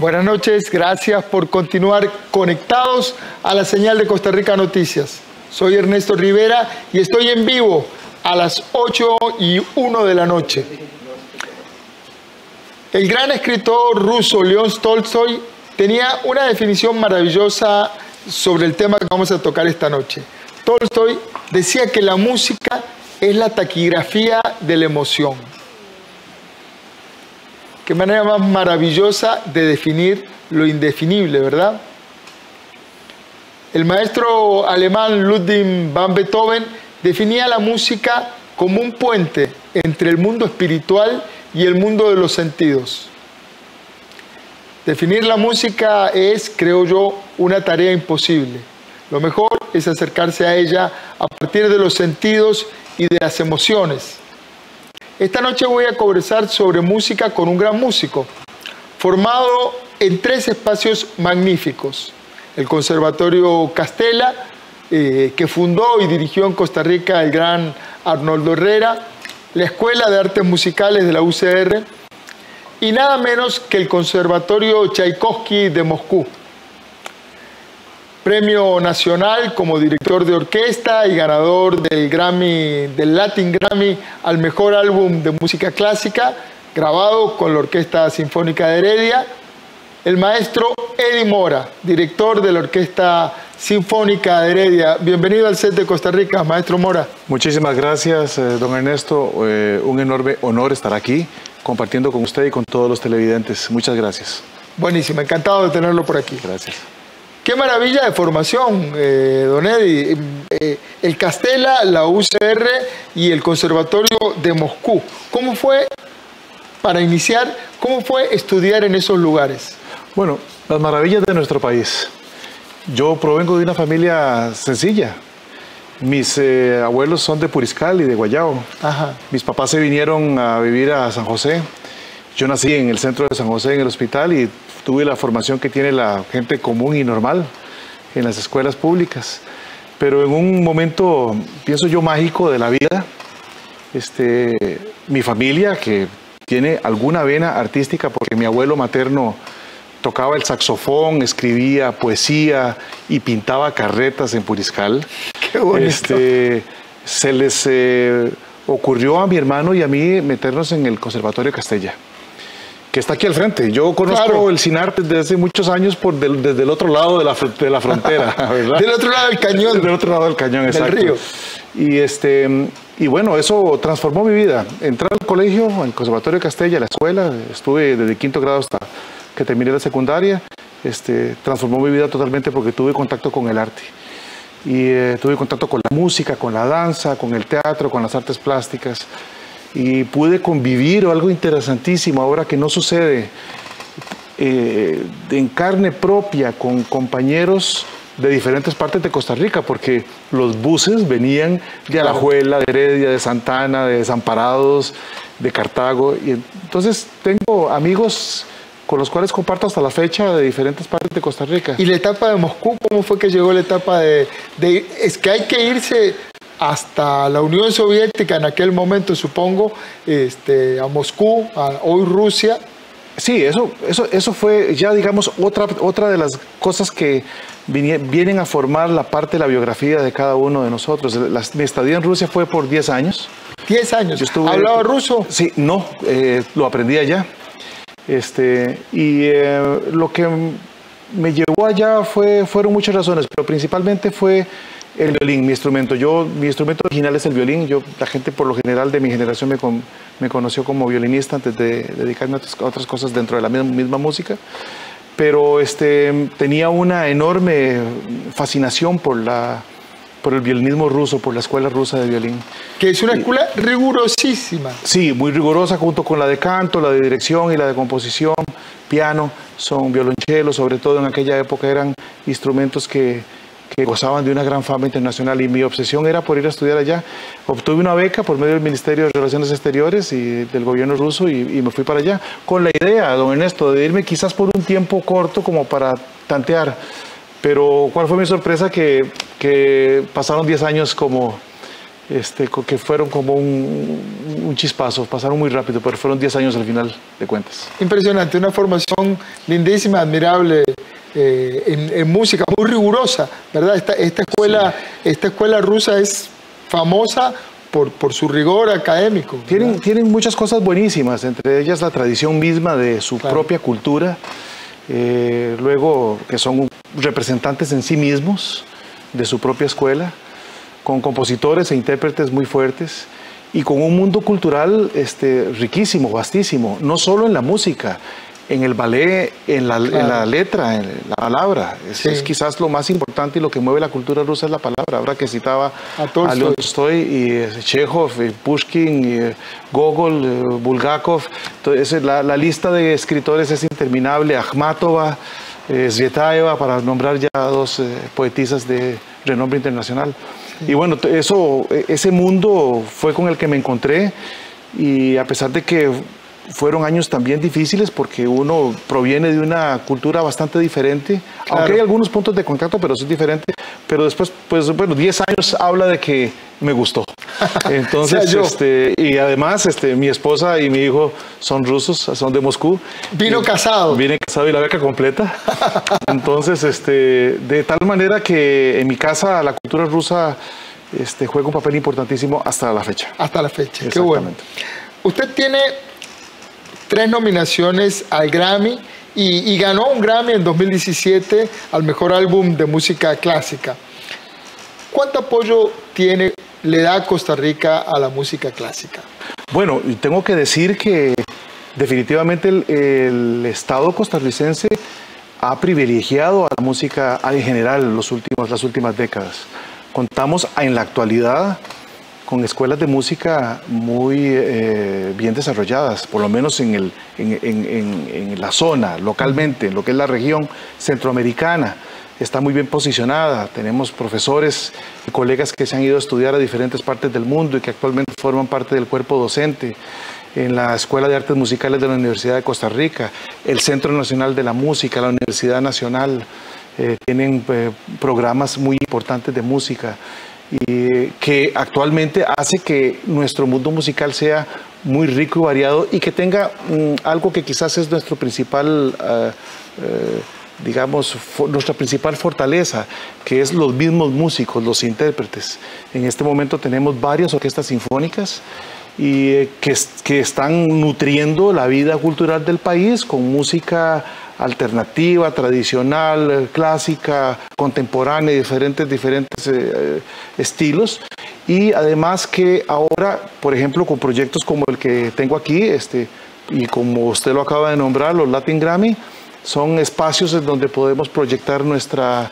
Buenas noches, gracias por continuar conectados a la señal de Costa Rica Noticias. Soy Ernesto Rivera y estoy en vivo a las 8:01 de la noche. El gran escritor ruso León Tolstoy tenía una definición maravillosa sobre el tema que vamos a tocar esta noche. Tolstoy decía que la música es la taquigrafía de la emoción. Qué manera más maravillosa de definir lo indefinible, ¿verdad? El maestro alemán Ludwig van Beethoven definía la música como un puente entre el mundo espiritual y el mundo de los sentidos. Definir la música es, creo yo, una tarea imposible. Lo mejor es acercarse a ella a partir de los sentidos y de las emociones. Esta noche voy a conversar sobre música con un gran músico, formado en 3 espacios magníficos. El Conservatorio Castella, que fundó y dirigió en Costa Rica el gran Arnoldo Herrera, la Escuela de Artes Musicales de la UCR, y nada menos que el Conservatorio Tchaikovsky de Moscú. Premio nacional como director de orquesta y ganador del Latin Grammy al mejor álbum de música clásica, grabado con la Orquesta Sinfónica de Heredia. El maestro Eddie Mora, director de la Orquesta Sinfónica de Heredia. Bienvenido al set de Costa Rica, maestro Mora. Muchísimas gracias, don Ernesto. Un enorme honor estar aquí compartiendo con usted y con todos los televidentes. Muchas gracias. Buenísimo, encantado de tenerlo por aquí. Gracias. Qué maravilla de formación, don Eddie. El Castella, la UCR y el Conservatorio de Moscú. ¿Cómo fue, para iniciar, cómo fue estudiar en esos lugares? Bueno, las maravillas de nuestro país. Yo provengo de una familia sencilla. Mis abuelos son de Puriscal y de Guayao. Ajá. Mis papás se vinieron a vivir a San José. Yo nací en el centro de San José, en el hospital, y tuve la formación que tiene la gente común y normal en las escuelas públicas. Pero en un momento, pienso yo, mágico de la vida, mi familia, que tiene alguna vena artística, porque mi abuelo materno tocaba el saxofón, escribía poesía y pintaba carretas en Puriscal. ¡Qué bonito! Se les ocurrió a mi hermano y a mí meternos en el Conservatorio Castella, que está aquí al frente. Yo conozco el CINAR desde hace muchos años desde el otro lado de la frontera, ¿verdad? Del otro lado del cañón. Del otro lado del cañón, exacto. Del río. Y bueno, eso transformó mi vida. Entré al colegio, al Conservatorio Castella, a la escuela, estuve desde 5º grado hasta que terminé la secundaria. Transformó mi vida totalmente porque tuve contacto con el arte. Y tuve contacto con la música, con la danza, con el teatro, con las artes plásticas. Y pude convivir, algo interesantísimo ahora que no sucede, en carne propia con compañeros de diferentes partes de Costa Rica, porque los buses venían de Alajuela, de Heredia, de Santana, de Desamparados, de Cartago. Y entonces tengo amigos con los cuales comparto hasta la fecha de diferentes partes de Costa Rica. ¿Y la etapa de Moscú? ¿Cómo fue que llegó la etapa es que hay que irse hasta la Unión Soviética en aquel momento, supongo, a Moscú, a hoy Rusia? Sí, eso fue ya, digamos, otra de las cosas que vienen a formar la parte de la biografía de cada uno de nosotros. Mi estadía en Rusia fue por 10 años. 10 años. ¿Hablaba ruso? Sí, no, lo aprendí allá. Lo que me llevó allá fueron muchas razones, pero principalmente fue el violín, mi instrumento. Mi instrumento original es el violín. La gente por lo general de mi generación me conoció como violinista antes de dedicarme a otras cosas dentro de la misma música. Pero tenía una enorme fascinación por el violinismo ruso, por la escuela rusa de violín. Que es una escuela rigurosísima. Sí, muy rigurosa, junto con la de canto, la de dirección y la de composición, piano, son violonchelos, sobre todo en aquella época eran instrumentos que gozaban de una gran fama internacional, y mi obsesión era por ir a estudiar allá. Obtuve una beca por medio del Ministerio de Relaciones Exteriores y del gobierno ruso y me fui para allá, con la idea, don Ernesto, de irme quizás por un tiempo corto como para tantear. Pero ¿cuál fue mi sorpresa? Que pasaron 10 años como que fueron como un chispazo, pasaron muy rápido, pero fueron 10 años al final de cuentas. Impresionante, una formación lindísima, admirable en música, muy rigurosa, ¿verdad? Esta escuela rusa es famosa por su rigor académico. Tienen muchas cosas buenísimas, entre ellas la tradición misma de su propia cultura, luego que son representantes en sí mismos de su propia escuela, con compositores e intérpretes muy fuertes y con un mundo cultural riquísimo, vastísimo, no solo en la música, en el ballet, en la letra, en la palabra. Es quizás lo más importante y lo que mueve la cultura rusa es la palabra. Ahora que citaba a León Tolstoy y Chekhov, Pushkin, Gogol, Bulgakov, entonces, la lista de escritores es interminable, Akhmatova, Svetaeva, para nombrar ya dos poetisas de renombre internacional. Y bueno, ese mundo fue con el que me encontré, y a pesar de que fueron años también difíciles porque uno proviene de una cultura bastante diferente, aunque hay algunos puntos de contacto, pero es diferente. Pero después, pues bueno, 10 años habla de que me gustó. Entonces, y además, mi esposa y mi hijo son rusos, son de Moscú. Vino casado. Vine casado y la beca completa. Entonces, de tal manera que en mi casa la cultura rusa juega un papel importantísimo hasta la fecha. Hasta la fecha, qué bueno. Usted tiene 3 nominaciones al Grammy y ganó un Grammy en 2017 al mejor álbum de música clásica. ¿Cuánto apoyo le da Costa Rica a la música clásica? Bueno, tengo que decir que definitivamente el Estado costarricense ha privilegiado a la música en general las últimas décadas. Contamos en la actualidad con escuelas de música muy bien desarrolladas, por lo menos en la zona, localmente, en lo que es la región centroamericana. Está muy bien posicionada. Tenemos profesores y colegas que se han ido a estudiar a diferentes partes del mundo y que actualmente forman parte del cuerpo docente en la Escuela de Artes Musicales de la Universidad de Costa Rica, el Centro Nacional de la Música, la Universidad Nacional, tienen programas muy importantes de música, y que actualmente hace que nuestro mundo musical sea muy rico y variado y que tenga algo que quizás es nuestro principal, nuestra principal fortaleza, que es los mismos músicos, los intérpretes. En este momento tenemos varias orquestas sinfónicas y que están nutriendo la vida cultural del país con música alternativa, tradicional, clásica, contemporánea, diferentes estilos. Y además que ahora, por ejemplo, con proyectos como el que tengo aquí, y como usted lo acaba de nombrar, los Latin Grammy, son espacios en donde podemos proyectar nuestra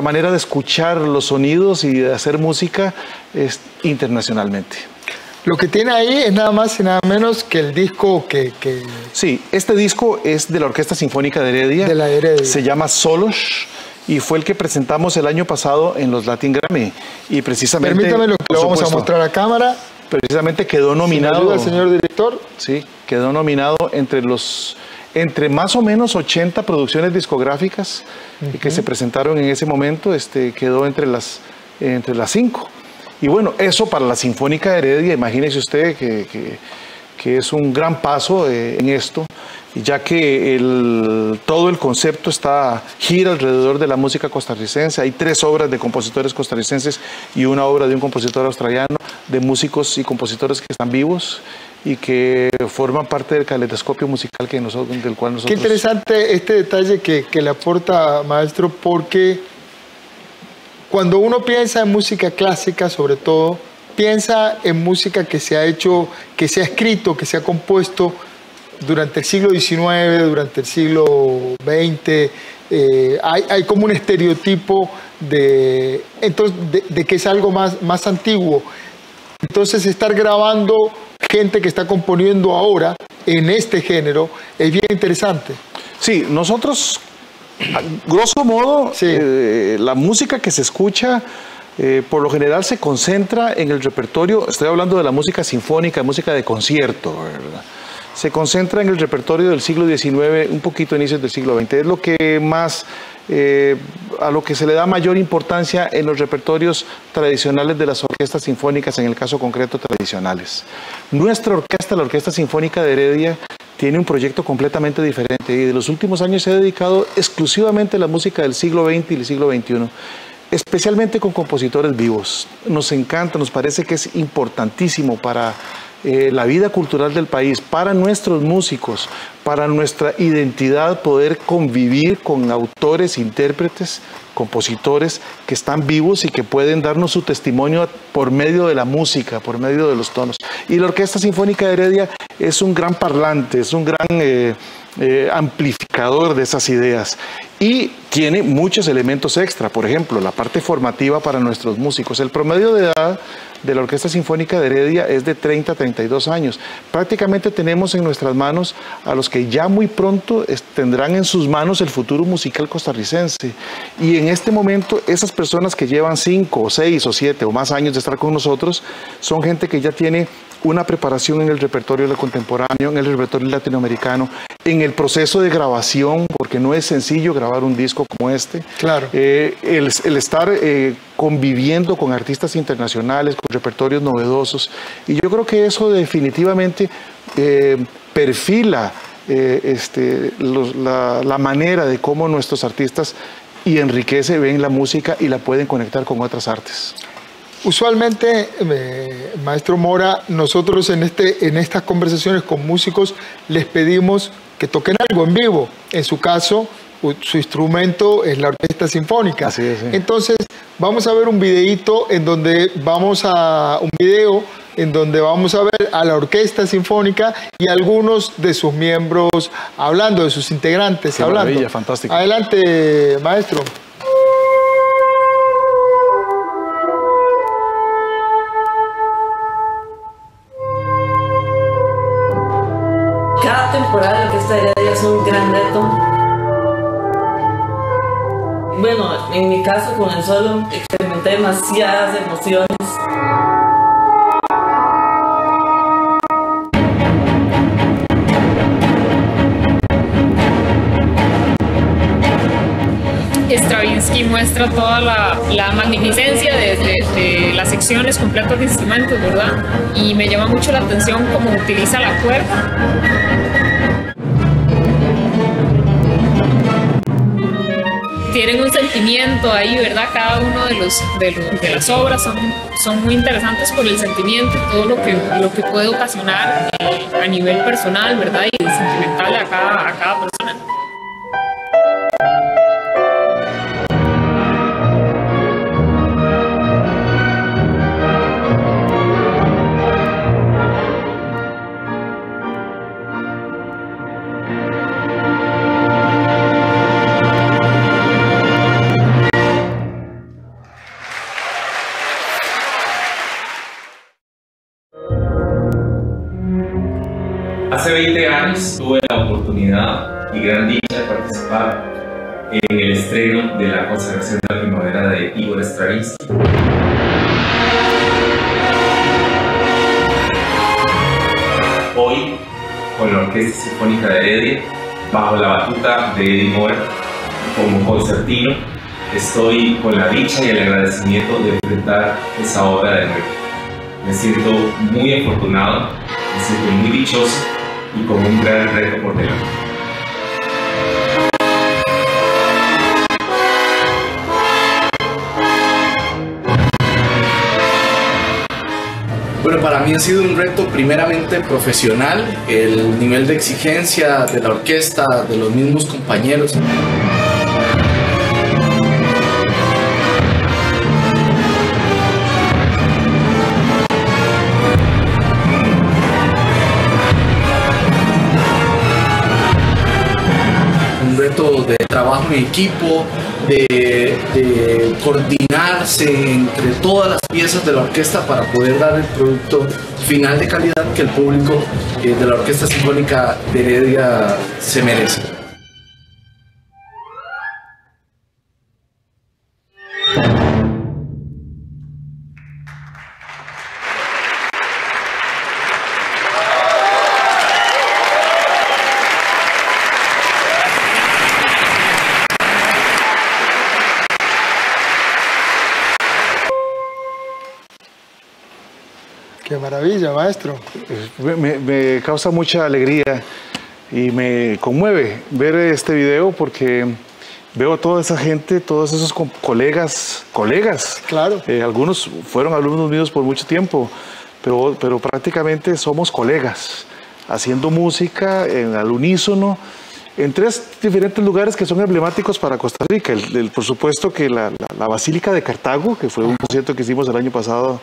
manera de escuchar los sonidos y de hacer música internacionalmente. Lo que tiene ahí es nada más y nada menos que el disco que... Sí, este disco es de la Orquesta Sinfónica de Heredia. De la Heredia. Se llama Solos y fue el que presentamos el año pasado en los Latin Grammy. Y precisamente... Permítame lo que lo vamos a mostrar a cámara. Precisamente quedó nominado... ¿Me ayuda, señor director? Sí, quedó nominado entre más o menos 80 producciones discográficas que se presentaron en ese momento, quedó entre las 5. Y bueno, eso para la Sinfónica de Heredia, imagínese usted que es un gran paso en esto, ya que todo el concepto gira alrededor de la música costarricense. Hay 3 obras de compositores costarricenses y una obra de un compositor australiano, de músicos y compositores que están vivos y que forman parte del caleidoscopio musical del cual nosotros... Qué interesante este detalle que le aporta, maestro, porque cuando uno piensa en música clásica, sobre todo, piensa en música que se ha escrito, que se ha compuesto durante el siglo XIX, durante el siglo XX. Hay como un estereotipo de que es algo más antiguo. Entonces, estar grabando gente que está componiendo ahora en este género es bien interesante. Sí, nosotros... Grosso modo, la música que se escucha por lo general se concentra en el repertorio, estoy hablando de la música sinfónica, música de concierto, ¿verdad? Se concentra en el repertorio del siglo XIX, un poquito a inicios del siglo XX, es lo que más a lo que se le da mayor importancia en los repertorios tradicionales de las orquestas sinfónicas, en el caso concreto tradicionales. Nuestra orquesta, la Orquesta Sinfónica de Heredia, tiene un proyecto completamente diferente y de los últimos años se ha dedicado exclusivamente a la música del siglo XX y del siglo XXI, especialmente con compositores vivos. Nos encanta, nos parece que es importantísimo para la vida cultural del país, para nuestros músicos, para nuestra identidad, poder convivir con autores, intérpretes, compositores que están vivos y que pueden darnos su testimonio por medio de la música, por medio de los tonos. Y la Orquesta Sinfónica de Heredia es un gran parlante, es un gran amplificador de esas ideas y tiene muchos elementos extra, por ejemplo, la parte formativa para nuestros músicos. El promedio de edad de la Orquesta Sinfónica de Heredia es de 30 a 32 años. Prácticamente tenemos en nuestras manos a los que ya muy pronto tendrán en sus manos el futuro musical costarricense. Y en este momento, esas personas que llevan 5 o 6 o 7 o más años de estar con nosotros, son gente que ya tiene una preparación en el repertorio contemporáneo, en el repertorio latinoamericano, en el proceso de grabación, porque no es sencillo grabar un disco como este. Claro. El estar conviviendo con artistas internacionales, con repertorios novedosos. Y yo creo que eso definitivamente perfila la manera de cómo nuestros artistas y enriquece, ven la música y la pueden conectar con otras artes. Usualmente, maestro Mora, nosotros en estas conversaciones con músicos les pedimos que toquen algo en vivo. En su caso, su instrumento es la Orquesta Sinfónica. Así es, sí. Entonces, vamos a ver un video en donde vamos a ver a la Orquesta Sinfónica y algunos de sus miembros hablando, de sus integrantes hablando. Maravilla, fantástico. Adelante, maestro. Cada temporada de la Orquesta Heredia es un gran reto. Bueno, en mi caso con el solo experimenté demasiadas emociones. Stravinsky muestra toda la magnificencia de las secciones completas de instrumentos, ¿verdad? Y me llama mucho la atención cómo utiliza la cuerda. Tienen un sentimiento ahí, ¿verdad? Cada uno de las obras son muy interesantes por el sentimiento y todo lo que puede ocasionar a nivel personal, ¿verdad? Y sentimental a cada persona. Hace 20 años tuve la oportunidad y gran dicha de participar en el estreno de la consagración de la primavera de Igor Stravinsky. Hoy, con la Orquesta Sinfónica de Heredia, bajo la batuta de Eddie Mora como concertino, estoy con la dicha y el agradecimiento de enfrentar esa obra de nuevo. Me siento muy afortunado, me siento muy dichoso y con un gran reto por delante. Bueno, para mí ha sido un reto primeramente profesional, el nivel de exigencia de la orquesta, de los mismos compañeros. Un reto de trabajo en equipo, de coordinarse entre todas las piezas de la orquesta para poder dar el producto final de calidad que el público de la Orquesta Sinfónica de Heredia se merece. maravilla, maestro. Me causa mucha alegría y me conmueve ver este video porque veo a toda esa gente, todos esos colegas. Claro. Algunos fueron alumnos míos por mucho tiempo, pero prácticamente somos colegas, haciendo música al unísono, en 3 diferentes lugares que son emblemáticos para Costa Rica. Por supuesto que la Basílica de Cartago, que fue un concierto que hicimos el año pasado,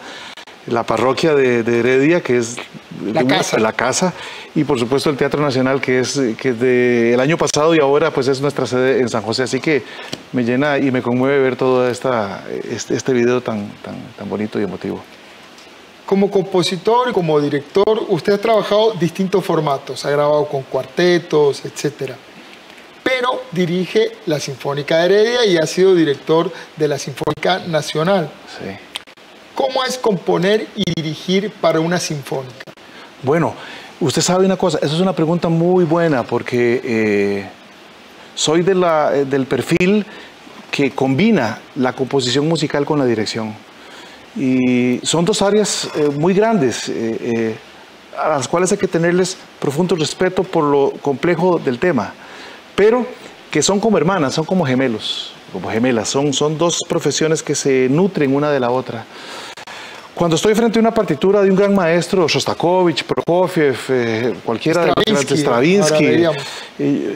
la parroquia de Heredia, que es la casa, y por supuesto el Teatro Nacional, que es del año pasado y ahora pues es nuestra sede en San José. Así que me llena y me conmueve ver todo este video tan bonito y emotivo. Como compositor y como director, usted ha trabajado distintos formatos, ha grabado con cuartetos, etcétera. Pero dirige la Sinfónica de Heredia y ha sido director de la Sinfónica Nacional. Sí. ¿Cómo es componer y dirigir para una sinfónica? Bueno, usted sabe una cosa, esa es una pregunta muy buena porque soy del perfil que combina la composición musical con la dirección. Y son 2 áreas muy grandes a las cuales hay que tenerles profundo respeto por lo complejo del tema, pero que son como hermanas, son como gemelos, como gemelas, son 2 profesiones que se nutren una de la otra. Cuando estoy frente a una partitura de un gran maestro, Shostakovich, Prokofiev, cualquiera de los grandes, Stravinsky,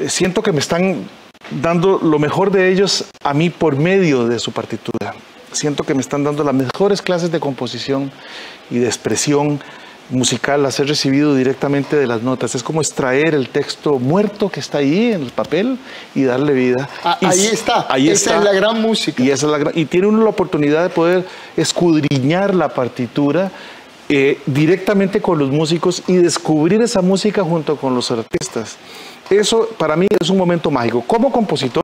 siento que me están dando lo mejor de ellos a mí por medio de su partitura. Siento que me están dando las mejores clases de composición y de expresión musical, las he recibido directamente de las notas. Es como extraer el texto muerto que está ahí en el papel y darle vida. Ahí está. Esa es la gran música. Y tiene uno la oportunidad de poder escudriñar la partitura directamente con los músicos y descubrir esa música junto con los artistas. Eso para mí es un momento mágico. Como compositor,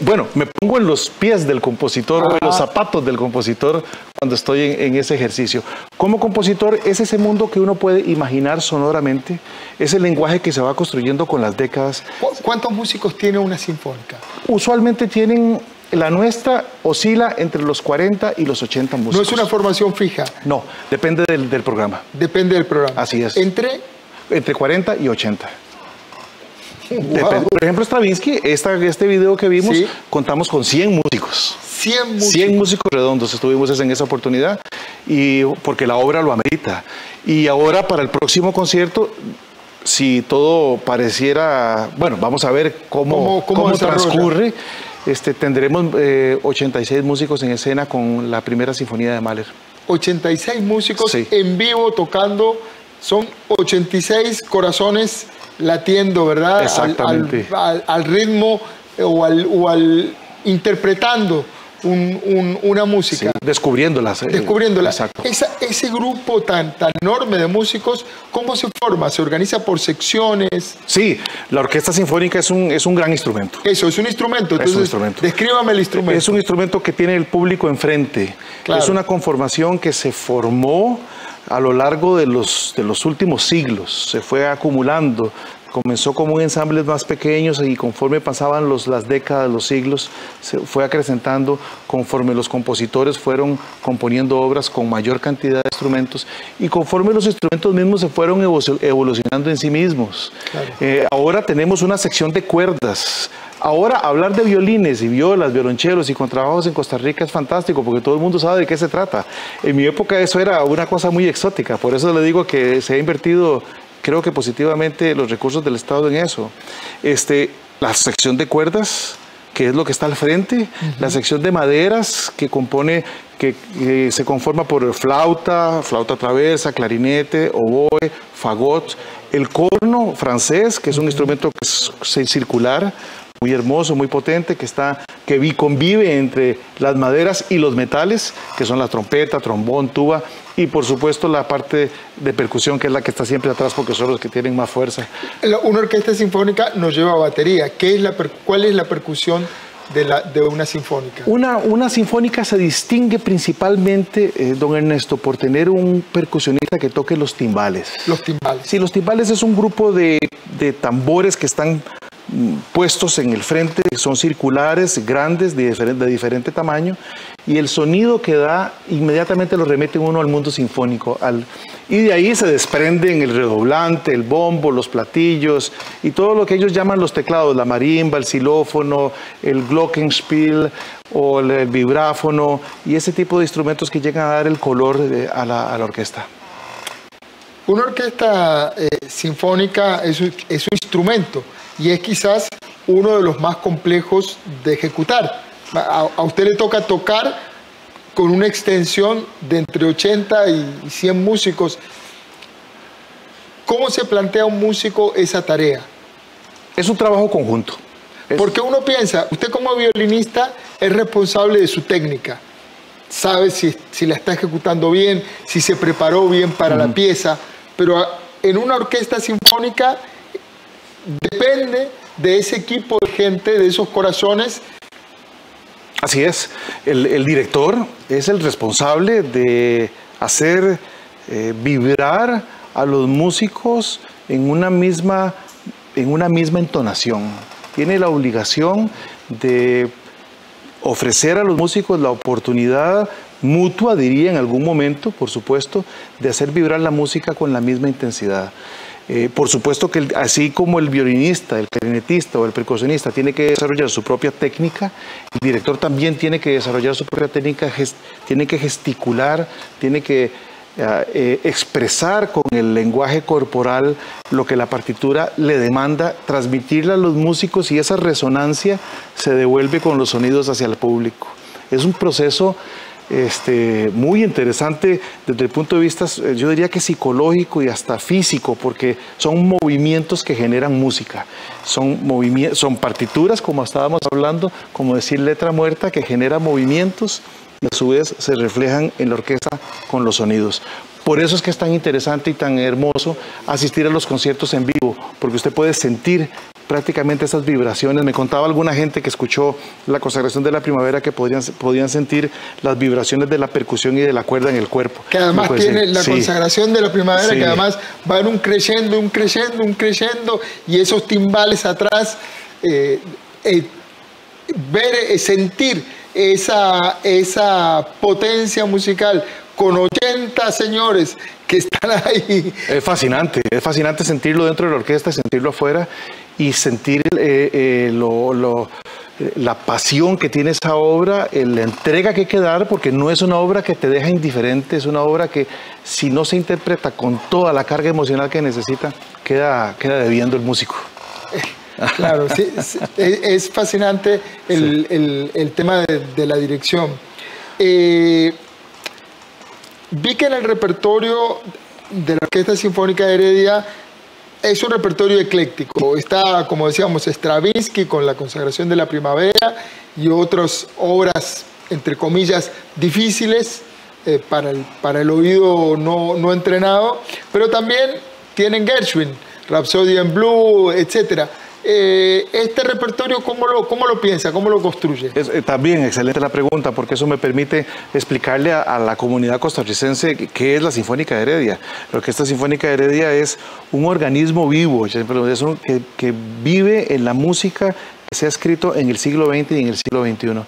bueno, me pongo en los pies del compositor o en los zapatos del compositor cuando estoy en ese ejercicio. Como compositor es ese mundo que uno puede imaginar sonoramente, es el lenguaje que se va construyendo con las décadas. ¿Cuántos músicos tiene una sinfónica? Usualmente tienen, la nuestra oscila entre los 40 y los 80 músicos. ¿No es una formación fija? No, depende del programa. Depende del programa. Así es. ¿Entre 40 y 80. Wow. Por ejemplo, Stravinsky, este video que vimos, ¿sí? Contamos con 100 músicos. 100 músicos redondos estuvimos en esa oportunidad, y porque la obra lo amerita. Y ahora para el próximo concierto, si todo pareciera, bueno, vamos a ver cómo transcurre. Tendremos 86 músicos en escena con la primera sinfonía de Mahler. 86 músicos en vivo tocando, son 86 corazones latiendo, ¿verdad? Exactamente. Al ritmo o al interpretando una música. Sí, descubriéndola. Exacto. Ese grupo tan enorme de músicos, ¿cómo se forma? ¿Se organiza por secciones? Sí, la orquesta sinfónica es un gran instrumento. Eso, es un instrumento. Entonces, descríbame el instrumento. Es un instrumento que tiene el público enfrente. Claro. Es una conformación que se formó a lo largo de los últimos siglos, se fue acumulando. Comenzó como ensambles más pequeños y conforme pasaban las décadas, los siglos, se fue acrecentando conforme los compositores fueron componiendo obras con mayor cantidad de instrumentos y conforme los instrumentos mismos se fueron evolucionando en sí mismos. Claro. Ahora tenemos una sección de cuerdas. Ahora hablar de violines y violas, violonchelos y contrabajos en Costa Rica es fantástico porque todo el mundo sabe de qué se trata. En mi época eso era una cosa muy exótica, por eso le digo que se ha invertido, creo que positivamente, los recursos del Estado en eso. La sección de cuerdas, que es lo que está al frente, la sección de maderas que se conforma por flauta traversa, clarinete, oboe, fagot, el corno francés, que es un instrumento que es circular, muy hermoso, muy potente, que convive entre las maderas y los metales, que son la trompeta, trombón, tuba, y por supuesto la parte de percusión, que es la que está siempre atrás, porque son los que tienen más fuerza. Una orquesta sinfónica nos lleva a batería. ¿Cuál es la percusión de una sinfónica? Una sinfónica se distingue principalmente, don Ernesto, por tener un percusionista que toque los timbales. Los timbales. Sí, los timbales es un grupo de tambores que están puestos en el frente, son circulares, grandes, de diferente tamaño, y el sonido que da inmediatamente lo remete uno al mundo sinfónico. Y de ahí se desprenden el redoblante, el bombo, los platillos y todo lo que ellos llaman los teclados, la marimba, el xilófono, el glockenspiel o el vibráfono y ese tipo de instrumentos que llegan a dar el color a la orquesta. Una orquesta sinfónica es un instrumento y es quizás uno de los más complejos de ejecutar. A usted le toca tocar con una extensión de entre 80 y 100 músicos. ¿Cómo se plantea un músico esa tarea? Es un trabajo conjunto. Porque uno piensa, usted como violinista es responsable de su técnica. Sabe si la está ejecutando bien, si se preparó bien para la pieza. Pero en una orquesta sinfónica depende de ese equipo de gente, de esos corazones. Así es, el director es el responsable de hacer vibrar a los músicos en una misma entonación. Tiene la obligación de ofrecer a los músicos la oportunidad mutua, diría en algún momento, por supuesto, de hacer vibrar la música con la misma intensidad. Por supuesto que así como el violinista, el clarinetista o el percusionista tiene que desarrollar su propia técnica, el director también tiene que desarrollar su propia técnica, tiene que gesticular, tiene que expresar con el lenguaje corporal lo que la partitura le demanda, transmitirle a los músicos y esa resonancia se devuelve con los sonidos hacia el público. Es un proceso muy interesante desde el punto de vista, yo diría que psicológico y hasta físico, porque son movimientos que generan música, son partituras, como estábamos hablando, como decir letra muerta, que genera movimientos y a su vez se reflejan en la orquesta con los sonidos. Por eso es que es tan interesante y tan hermoso asistir a los conciertos en vivo, porque usted puede sentir prácticamente esas vibraciones. Me contaba alguna gente que escuchó la consagración de la primavera que podían sentir las vibraciones de la percusión y de la cuerda en el cuerpo. Que además tiene la consagración de la primavera, que además va en un crescendo, un crescendo, un crescendo, y esos timbales atrás, sentir esa potencia musical con 80 señores que están ahí. Es fascinante sentirlo dentro de la orquesta, sentirlo afuera y sentir la pasión que tiene esa obra, la entrega que hay que dar, porque no es una obra que te deja indiferente, es una obra que si no se interpreta con toda la carga emocional que necesita, queda debiendo el músico. Claro, sí, es fascinante el tema de la dirección. Vi que en el repertorio de la Orquesta Sinfónica de Heredia es un repertorio ecléctico. Está, como decíamos, Stravinsky con la consagración de la primavera y otras obras, entre comillas, difíciles para el oído no entrenado, pero también tienen Gershwin, Rhapsody in Blue, etcétera. Este repertorio, ¿cómo lo piensa? ¿Cómo lo construye? También excelente la pregunta, porque eso me permite explicarle a la comunidad costarricense qué es la Sinfónica de Heredia. La Orquesta Sinfónica de Heredia es un organismo vivo, que vive en la música que se ha escrito en el siglo XX y en el siglo XXI.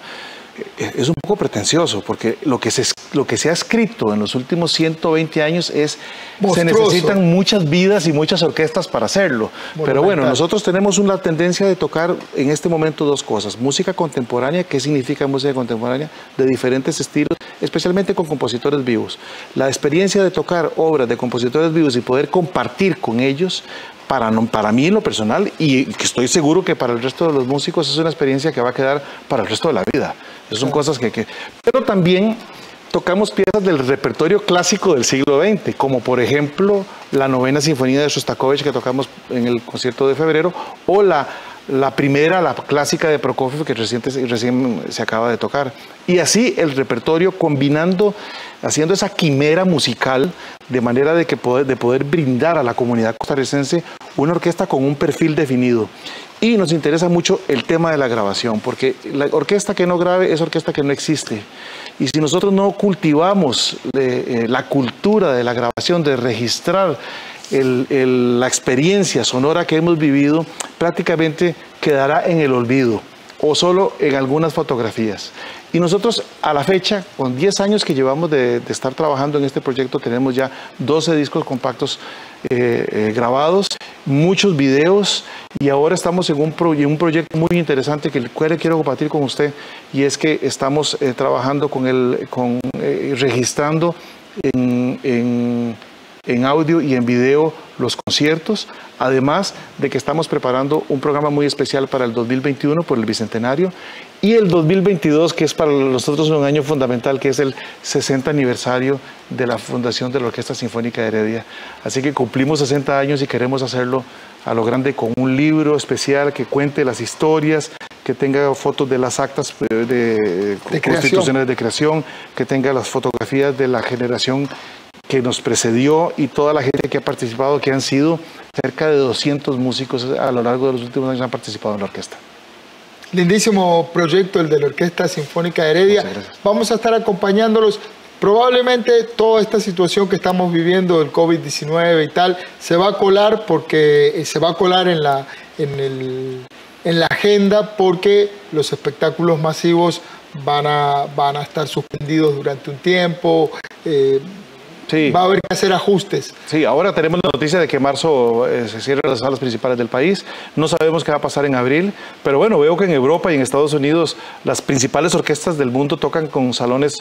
Es un poco pretencioso, porque lo que se ha escrito en los últimos 120 años se necesitan muchas vidas y muchas orquestas para hacerlo. Pero bueno, nosotros tenemos una tendencia de tocar en este momento dos cosas. Música contemporánea, ¿qué significa música contemporánea? De diferentes estilos, especialmente con compositores vivos. La experiencia de tocar obras de compositores vivos y poder compartir con ellos, para mí en lo personal, y que estoy seguro que para el resto de los músicos es una experiencia que va a quedar para el resto de la vida. Esas son cosas Pero también tocamos piezas del repertorio clásico del siglo XX, como por ejemplo la Novena Sinfonía de Shostakovich que tocamos en el concierto de febrero, o la primera, la clásica de Prokofiev que recién se acaba de tocar. Y así el repertorio haciendo esa quimera musical, de manera de poder brindar a la comunidad costarricense una orquesta con un perfil definido. Y nos interesa mucho el tema de la grabación, porque la orquesta que no grabe es orquesta que no existe. Y si nosotros no cultivamos la cultura de la grabación, de registrar la experiencia sonora que hemos vivido, prácticamente quedará en el olvido o solo en algunas fotografías. Y nosotros a la fecha, con 10 años que llevamos de estar trabajando en este proyecto, tenemos ya 12 discos compactos grabados, muchos videos, y ahora estamos en un proyecto muy interesante que el cual quiero compartir con usted, y es que estamos trabajando registrando en audio y en video los conciertos, además de que estamos preparando un programa muy especial para el 2021 por el Bicentenario, y el 2022, que es para nosotros un año fundamental, que es el 60 aniversario de la fundación de la Orquesta Sinfónica de Heredia. Así que cumplimos 60 años y queremos hacerlo a lo grande con un libro especial que cuente las historias, que tenga fotos de las actas de constitucionales de creación, que tenga las fotografías de la generación que nos precedió y toda la gente que ha participado, que han sido cerca de 200 músicos a lo largo de los últimos años han participado en la orquesta. Lindísimo proyecto el de la Orquesta Sinfónica de Heredia. Vamos a estar acompañándolos. Probablemente toda esta situación que estamos viviendo del COVID-19 y tal se va a colar porque se va a colar en la agenda, porque los espectáculos masivos van a estar suspendidos durante un tiempo. Sí. Va a haber que hacer ajustes. Sí, ahora tenemos la noticia de que en marzo se cierran las salas principales del país. No sabemos qué va a pasar en abril, pero bueno, veo que en Europa y en Estados Unidos las principales orquestas del mundo tocan con salones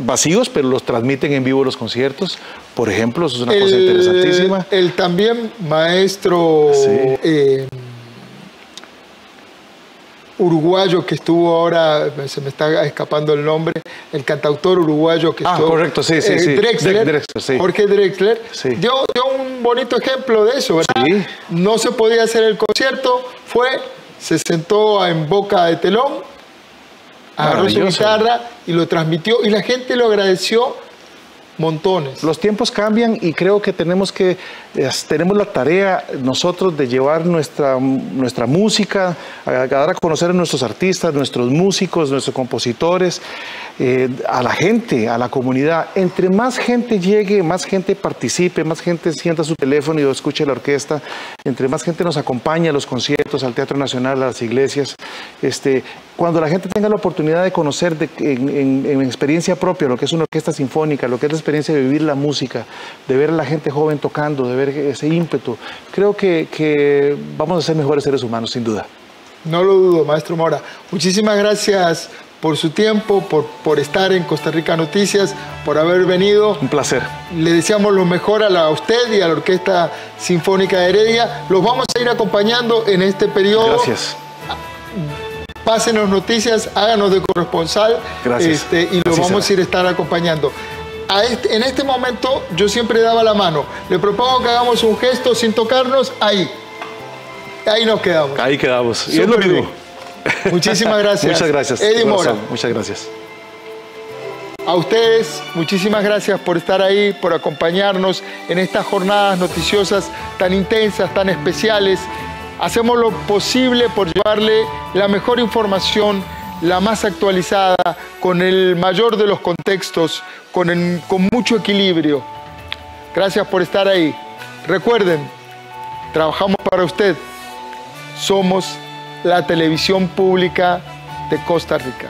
vacíos, pero los transmiten en vivo los conciertos. Por ejemplo, eso es una cosa interesantísima. El también maestro... Sí. Uruguayo que estuvo ahora, se me está escapando el nombre, el cantautor uruguayo que estuvo... correcto, sí. Drexler, sí. Jorge Drexler, sí. dio un bonito ejemplo de eso, ¿verdad? Sí. No se podía hacer el concierto, se sentó en boca de telón, agarró su guitarra y lo transmitió, y la gente lo agradeció montones. Los tiempos cambian y creo que tenemos la tarea nosotros de llevar nuestra música, a dar a conocer a nuestros artistas, nuestros músicos, nuestros compositores, a la gente, a la comunidad. Entre más gente llegue, más gente participe, más gente sienta su teléfono y escuche la orquesta, entre más gente nos acompaña a los conciertos, al Teatro Nacional, a las iglesias, cuando la gente tenga la oportunidad de conocer en experiencia propia lo que es una orquesta sinfónica, lo que es la experiencia de vivir la música, de ver a la gente joven tocando, de ver ese ímpetu, creo que vamos a ser mejores seres humanos, sin duda. No lo dudo, maestro Mora. Muchísimas gracias por su tiempo, por estar en Costa Rica Noticias, por haber venido. Un placer. Le deseamos lo mejor a usted y a la Orquesta Sinfónica de Heredia. Los vamos a ir acompañando en este periodo. Gracias. Pásenos noticias, háganos de corresponsal. Gracias. Y los vamos a estar acompañando. En este momento yo siempre daba la mano. Le propongo que hagamos un gesto sin tocarnos. Ahí nos quedamos. Ahí quedamos. Y es lo mismo. Muchísimas gracias. Muchas gracias. Eddie Mora. Muchas gracias. A ustedes, muchísimas gracias por estar ahí, por acompañarnos en estas jornadas noticiosas tan intensas, tan especiales. Hacemos lo posible por llevarle la mejor información, la más actualizada, con el mayor de los contextos, con mucho equilibrio. Gracias por estar ahí. Recuerden, trabajamos para usted. Somos la televisión pública de Costa Rica.